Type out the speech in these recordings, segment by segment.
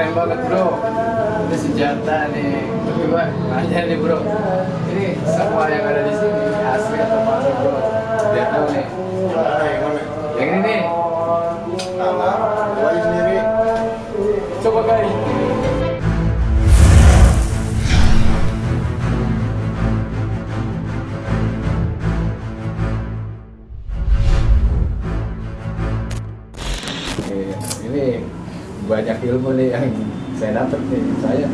keren banget bro. Ini senjata nih. Coba nanya nih bro. Ini semua yang ada di sini asli atau palsu bro? Biar tahu nih. Yang ini nih. Salah, gua aja sendiri. Coba guys. Ini banyak ilmu nih yang saya dapat nih. Saya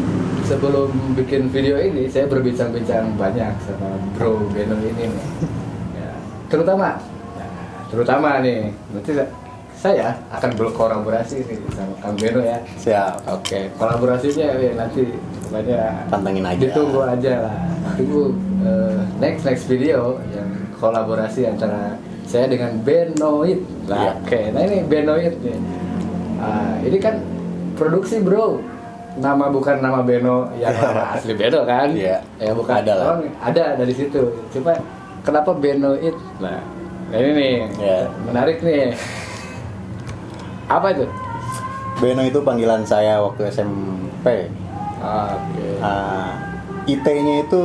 sebelum bikin video ini saya berbincang-bincang banyak sama Bro Beno ini nih. Ya, terutama nih nanti saya akan berkolaborasi nih sama Kang Beno ya. Siap. Oke, kolaborasinya ya, nanti pokoknya Pantengin aja. ditunggu aja lah. Tunggu next video yang kolaborasi antara saya dengan Benoid. Nah, Iya. oke. Nah ini Benoid nih. Ini kan produksi bro. Nama bukan nama Beno yang nama asli Beno kan? Iya. Ya bukan. Ada lah. Ada dari situ. Coba kenapa Benoid? Nah ini nih Iya. menarik nih. Apa itu? Beno itu panggilan saya waktu SMP. Oke. IT-nya itu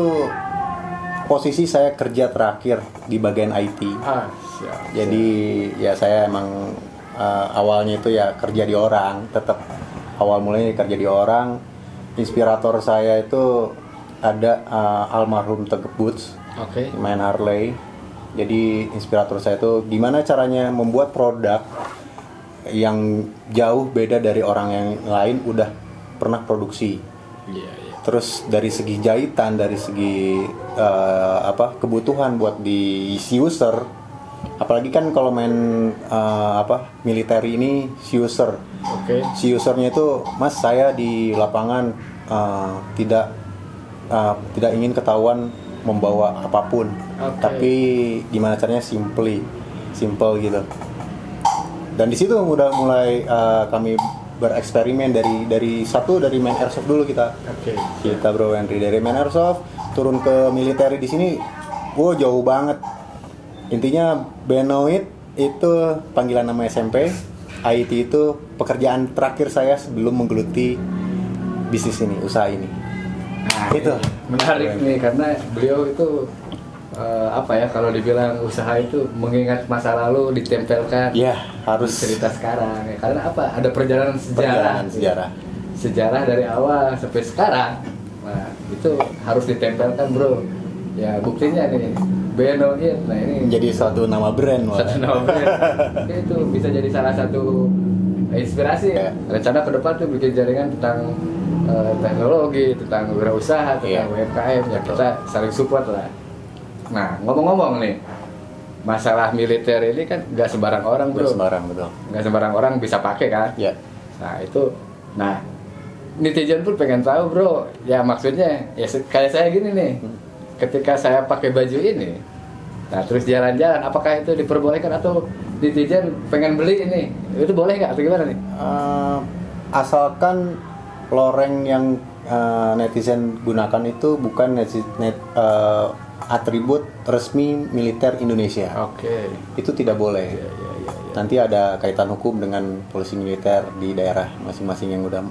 posisi saya kerja terakhir di bagian IT. Siap. Jadi ya saya emang awalnya itu ya kerja di orang, tetap awal mulanya kerja di orang. Inspirator saya itu ada almarhum Tegep Boots, Oke. main Harley. Jadi inspirator saya itu gimana caranya membuat produk yang jauh beda dari orang yang lain udah pernah produksi. Iya, iya. Terus dari segi jahitan, dari segi kebutuhan buat di user, apalagi kan kalau main militer ini user. Oke. Si usernya itu, Mas saya di lapangan tidak ingin ketahuan membawa apapun, Oke. tapi gimana caranya simple gitu. Dan di situ udah mulai kami bereksperimen dari main airsoft dulu kita. Oke. Kita Bro Henry dari main airsoft turun ke militer di sini, wow jauh banget. Intinya Benoid itu panggilan nama SMP, IT itu pekerjaan terakhir saya sebelum menggeluti bisnis ini, usaha ini. Nah, Itu. menarik nih karena beliau itu kalau dibilang usaha itu mengingat masa lalu ditempelkan Ya harus di cerita sekarang ya. Karena apa? Ada perjalanan sejarah. Sejarah dari awal sampai sekarang. Nah, itu harus ditempelkan, Bro. Ya, buktinya nih Benoid. Nah, ini Menjadi suatu nama brand. satu nama brand. Itu bisa jadi salah satu inspirasi ya. Rencana ke depan tuh bikin jaringan tentang teknologi, tentang wirausaha, tentang UMKM ya, kita saling support lah. Nah, ngomong-ngomong nih, masalah militer ini kan nggak sembarang orang bro. Nggak sembarang, betul. Nggak sembarang orang bisa pakai kan? Ya. Nah netizen pun pengen tahu bro. Ya maksudnya ya kayak saya gini nih, ketika saya pakai baju ini, nah terus jalan-jalan, apakah itu diperbolehkan atau netizen pengen beli ini, itu boleh nggak atau gimana nih? Asalkan loreng yang netizen gunakan itu bukan atribut resmi militer Indonesia. Oke. Itu tidak boleh. Ya. Nanti ada kaitan hukum dengan polisi militer di daerah masing-masing yang udah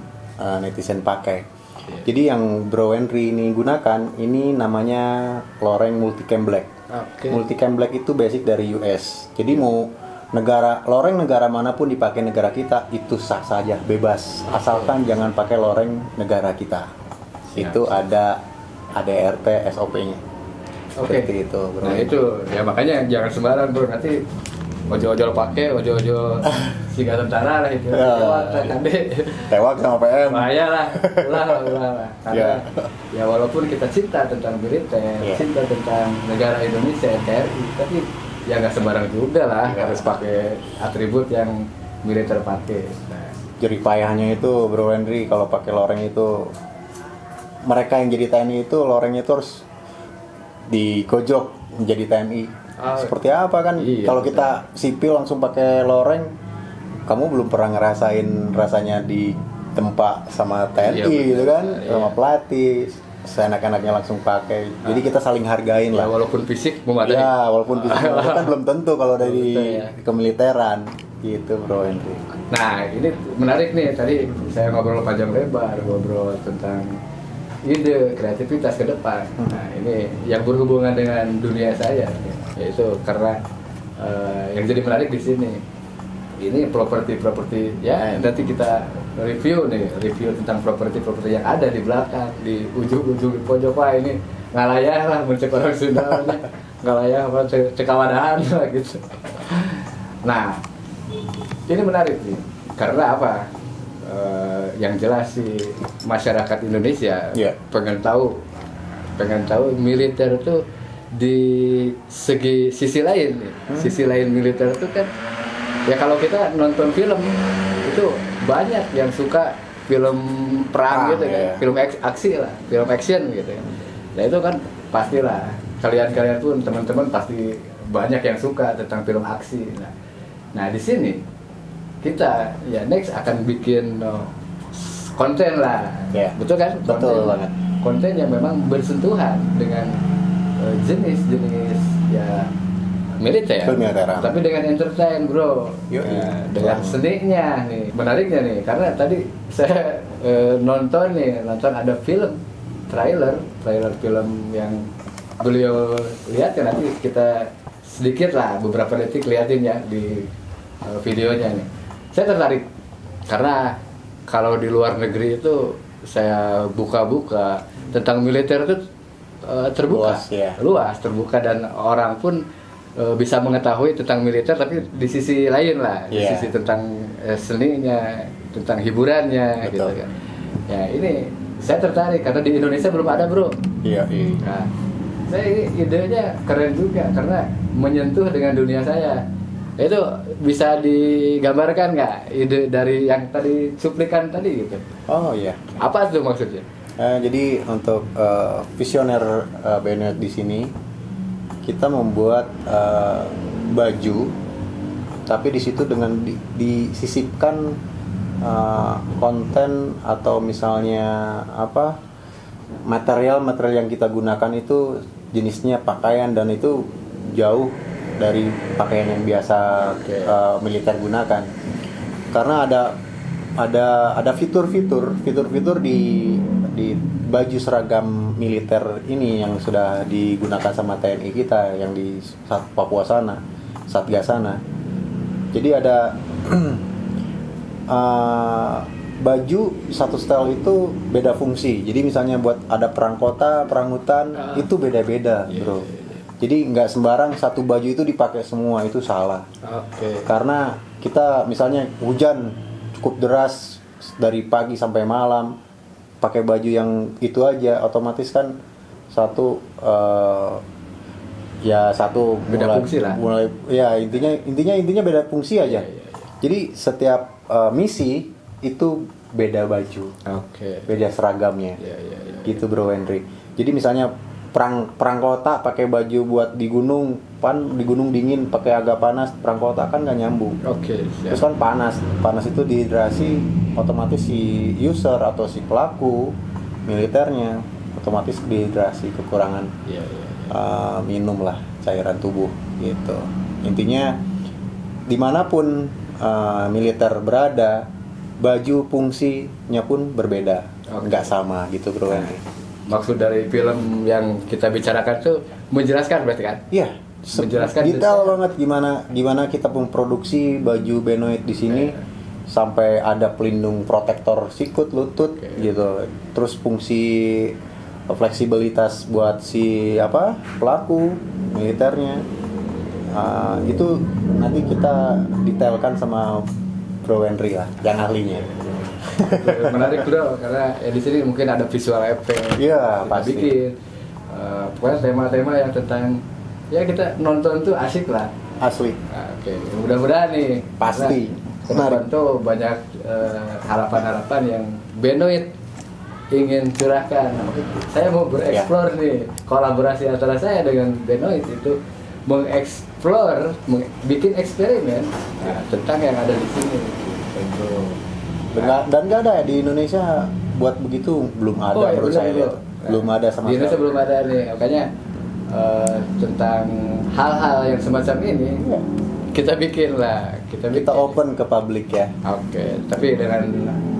netizen pakai. Ya. Jadi yang Bro Henry ini gunakan ini namanya loreng Multicam Black. Oke. Multicam Black itu basic dari US. Jadi mau loreng negara manapun dipakai negara kita itu sah saja, bebas, asalkan jangan pakai loreng negara kita. Siap. Itu ada ADRT SOP-nya. Oke. Seperti itu, Bro. Nah itu ya makanya jangan sembarang bro, nanti ojol-ojol pakai, ojol-ojol siga tentara lah itu. Tewak sama PM. Bahaya lah, ulah. Karena ya walaupun kita cinta tentang militer, cinta tentang negara Indonesia, NKRI, tapi ya nggak sembarang juga lah harus pakai atribut yang militer pakai. Nah, Jerih payahnya itu Bro Henry kalau pakai loreng itu, mereka yang jadi TNI itu lorengnya itu harus digojok menjadi TNI. Seperti apa kan? Iya, kalau kita sipil langsung pakai loreng, kamu belum pernah ngerasain rasanya di tempat sama TNI gitu kan, sama pelatih. Seenak-enaknya langsung pakai. Jadi kita saling hargain ya, lah. walaupun fisik memadai. Ya, walaupun fisik kan belum tentu kalau dari kemiliteran gitu Bro Henry. Nah, ini menarik nih. Tadi saya ngobrol panjang lebar, ngobrol tentang ide, kreativitas ke depan. Nah, ini yang berhubungan dengan dunia saya, yaitu karena yang jadi menarik di sini. Ini properti ya nanti kita review tentang properti yang ada di belakang, di ujung pojok. Wah, ini ngalayah lah, mencek orang Sunda, ngalayah apa cekawadahan lah gitu. Nah, ini menarik nih, karena apa? Yang jelas sih masyarakat Indonesia pengen tahu militer itu di sisi lain nih. Sisi lain militer itu kan ya kalau kita nonton film itu banyak yang suka film perang gitu kan, film aksi lah, film action gitu kan. Nah itu kan pastilah kalian pun teman-teman pasti banyak yang suka tentang film aksi. Nah di sini kita ya next akan bikin konten lah, betul kan? Betul banget. Konten yang memang bersentuhan dengan jenis ya militer, tapi dengan entertain bro, dengan seninya nih, menariknya nih, karena tadi saya nonton ada film trailer film yang beliau lihat kan, nanti kita sedikit lah beberapa detik liatin ya di videonya nih. Saya tertarik karena kalau di luar negeri itu saya buka-buka tentang militer itu terbuka, luas terbuka, dan orang pun bisa mengetahui tentang militer, tapi di sisi lain lah, di sisi tentang seninya, tentang hiburannya. Betul. Gitu kan. Ya ini saya tertarik karena di Indonesia belum ada bro. Nah, saya ini idenya keren juga karena menyentuh dengan dunia saya. Itu bisa digambarkan nggak ide dari yang tadi cuplikan tadi gitu? Oh iya. Apa itu maksudnya? Jadi untuk visioner Benoit di sini kita membuat baju, tapi di situ dengan disisipkan konten atau misalnya material yang kita gunakan itu jenisnya pakaian, dan itu jauh dari pakaian yang biasa militer gunakan, karena ada fitur-fitur di baju seragam militer ini yang sudah digunakan sama TNI kita yang di Papua sana, Satgas sana. Jadi ada baju satu style itu beda fungsi. Jadi misalnya buat ada perang kota, perang hutan, itu beda-beda, bro. Jadi nggak sembarang satu baju itu dipakai semua, itu salah. Karena kita misalnya hujan cukup deras dari pagi sampai malam, pakai baju yang itu aja, otomatis kan satu beda fungsi lah. Intinya beda fungsi aja. Jadi setiap misi itu beda baju, beda seragamnya. Gitu bro Henry. Jadi misalnya perang kota pakai baju buat di gunung dingin, pakai agak panas, perang kota kan nggak nyambung. Terus kan panas itu dehidrasi, otomatis si user atau si pelaku militernya otomatis dehidrasi, kekurangan minum lah cairan tubuh gitu. Intinya dimanapun militer berada, baju fungsinya pun berbeda, nggak sama gitu bro. Maksud dari film yang kita bicarakan tuh menjelaskan berarti kan? Iya, menjelaskan detail banget gimana kita memproduksi baju Benoit di sini, sampai ada pelindung protektor sikut, lutut gitu. Terus fungsi fleksibilitas buat si pelaku militernya. Itu nanti kita detailkan sama Bro Henry lah, yang ahlinya. Menarik bro, karena di sini mungkin ada visual effect. Iya, pasti. Bikin pokoknya tema-tema yang tentang kita nonton tuh asik lah. Asli. Mudah-mudahan nih. Pasti. Kemarin tuh banyak harapan-harapan yang Benoit ingin curahkan. Saya mau bereksplor nih kolaborasi antara saya dengan Benoit itu mengeksplor, bikin eksperimen tentang yang ada di sini. Dan nggak ada ya di Indonesia buat begitu, belum ada menurut saya. Belum ada sama di Indonesia belum ada nih, makanya tentang hal-hal yang semacam ini kita bikin lah kita bikin. open ke publik ya. Oke, tapi dengan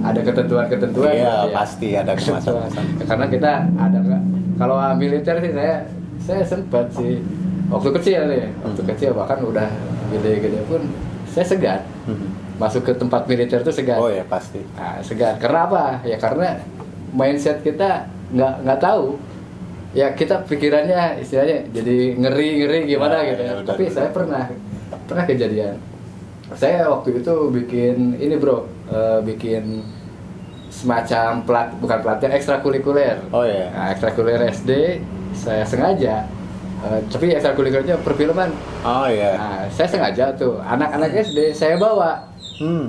ada ketentuan-ketentuan. Iya, ya. pasti ada kemasan-kemasan. Karena kita ada nggak? Kalau militer sih saya sempat sih waktu kecil nih, waktu kecil bahkan udah gede-gede pun saya segan masuk ke tempat militer tuh segan. Oh ya pasti. Nah, segan. Karena apa? Ya karena mindset kita nggak tahu. Ya kita pikirannya istilahnya jadi ngeri gimana gitu ya. Tapi saya pernah kejadian. Saya waktu itu bikin ini bro, bikin semacam bukan pelatihan ekstrakurikuler. Oh iya. Nah, ekstrakurikuler SD saya sengaja, tapi ekstrakurikulernya perfilman. Oh iya. Nah, saya sengaja tuh anak-anak SD saya bawa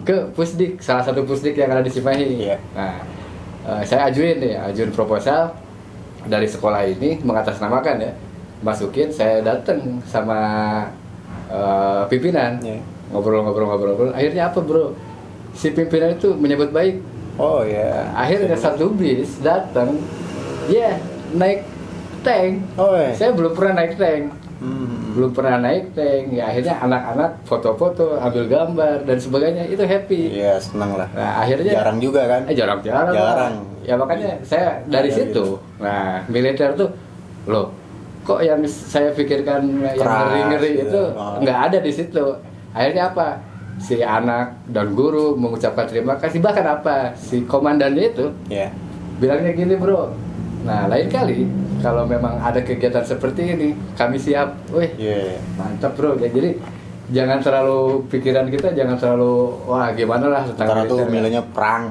ke Pusdik, salah satu Pusdik yang ada di Cimahi. Iya. Nah, saya ajuin proposal dari sekolah ini mengatasnamakan ya, masukin. Saya datang sama pimpinan, ngobrol. Akhirnya apa bro? Si pimpinan itu menyebut baik. Oh ya. Akhirnya satu bis datang, naik tank. Oh iya. Saya belum pernah naik tank. Ya akhirnya anak-anak foto-foto, ambil gambar dan sebagainya, itu happy. Iya, senang lah. Nah akhirnya jarang juga kan? Jarang. Jarang. Ya makanya saya dari situ. Nah militer tuh, loh, kok yang saya pikirkan yang ngeri-ngeri itu nggak ada di situ. Akhirnya apa? Si anak dan guru mengucapkan terima kasih, bahkan apa? Si komandannya itu bilangnya gini bro. Nah lain kali kalau memang ada kegiatan seperti ini, kami siap. Wih, mantap bro. Ya, jadi jangan terlalu pikiran kita jangan terlalu wah gimana lah tentang itu milihnya perang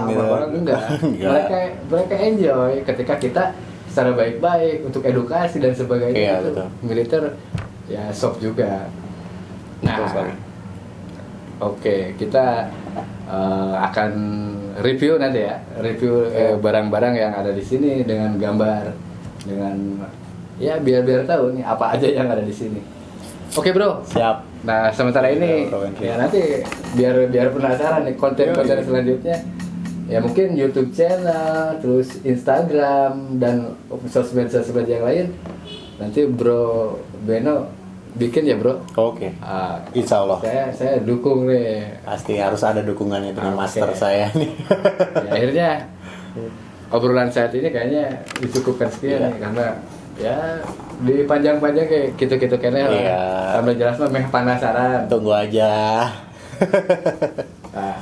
gitu. Enggak. mereka enjoy ketika kita secara baik-baik untuk edukasi dan sebagainya. Iya, itu betul. Militer ya sok juga. Nah, oke, kita akan review nanti ya, barang-barang yang ada di sini dengan gambar, dengan ya biar tahu nih apa aja yang ada di sini. Oke bro. Siap. Nah sementara ini ya nanti biar penasaran nih konten-konten selanjutnya. Ya mungkin YouTube channel, terus Instagram dan sosmed yang lain. Nanti Bro Beno bikin ya bro. Oke. Insya Allah. Saya dukung nih. Pasti harus ada dukungannya dengan master saya nih. Ya, akhirnya obrolan saat ini kayaknya dicukupkan sekian nih, karena ya di panjang-panjang kayak gitu kayaknya lah. Sambil jelas mah penasaran. Tunggu aja. Nah,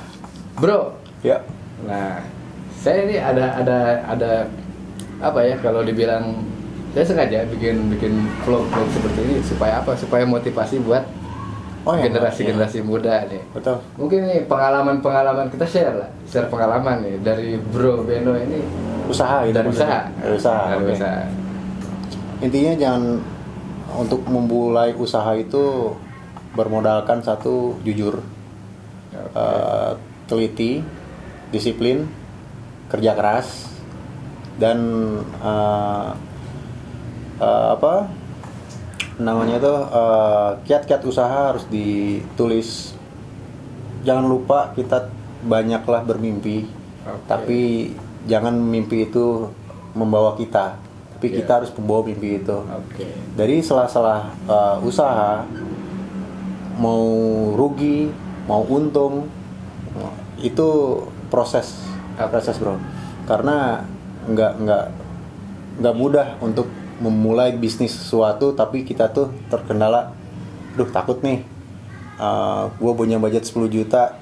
bro. Ya. Nah, saya ini ada apa ya kalau dibilang, saya sengaja bikin vlog seperti ini supaya apa? Supaya motivasi buat generasi muda nih. Betul. Mungkin nih pengalaman kita share pengalaman nih dari Bro Beno ini. Usaha gitu. Dari usaha. Intinya jangan, untuk memulai usaha itu bermodalkan satu jujur, teliti, disiplin, kerja keras, dan kiat-kiat usaha harus ditulis. Jangan lupa kita banyaklah bermimpi, tapi jangan mimpi itu membawa kita, tapi kita harus membawa mimpi itu. Dari sela-sela usaha, mau rugi, mau untung, itu proses bro. Karena nggak mudah untuk memulai bisnis sesuatu, tapi kita tuh terkendala, takut nih, gue punya budget 10 juta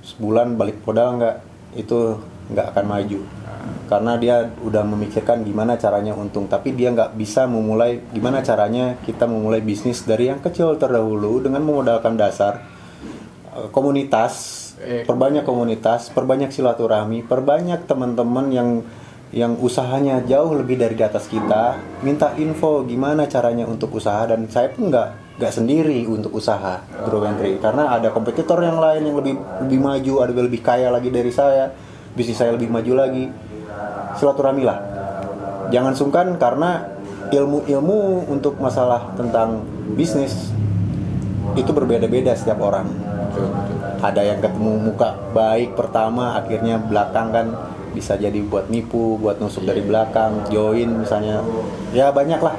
sebulan, balik modal nggak, itu nggak akan maju. Karena dia udah memikirkan gimana caranya untung, tapi dia nggak bisa memulai gimana caranya kita memulai bisnis dari yang kecil terdahulu dengan memodalkan dasar komunitas. Perbanyak komunitas, perbanyak silaturahmi, perbanyak teman-teman yang usahanya jauh lebih dari di atas kita, minta info gimana caranya untuk usaha. Dan saya pun nggak sendiri untuk usaha, Bro Henry, karena ada kompetitor yang lain yang lebih maju, ada lebih kaya lagi dari saya, bisnis saya lebih maju lagi. Silaturahmi lah, jangan sungkan, karena ilmu untuk masalah tentang bisnis itu berbeda-beda setiap orang. Ada yang ketemu muka baik pertama, akhirnya belakang kan bisa jadi buat nipu, buat nusuk dari belakang, join misalnya. Ya banyak lah.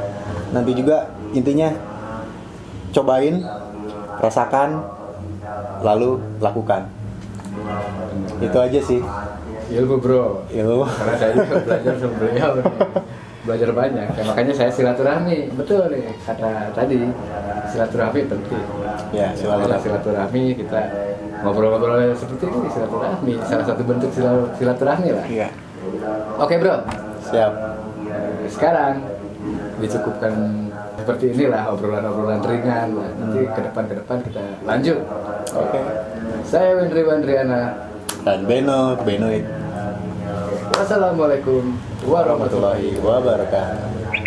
Nanti juga intinya cobain, rasakan, lalu lakukan. Itu aja sih. Ilmu bro. Ilmu. Karena saya juga belajar sama beliau nih. Belajar banyak. Ya, makanya saya silaturahmi. Betul nih kata tadi. Silaturahmi penting. Ya, silaturahmi kita ngobrol-ngobrol seperti ini silaturahmi. Salah satu bentuk silaturahmi lah. Iya. Oke bro. Siap. Sekarang dicukupkan seperti inilah obrolan-obrolan ringan. Nanti ke depan kita lanjut. Oke. Saya Wendri Wandriana. Dan Benoit. Wassalamualaikum warahmatullahi Warahmatullahi wabarakatuh.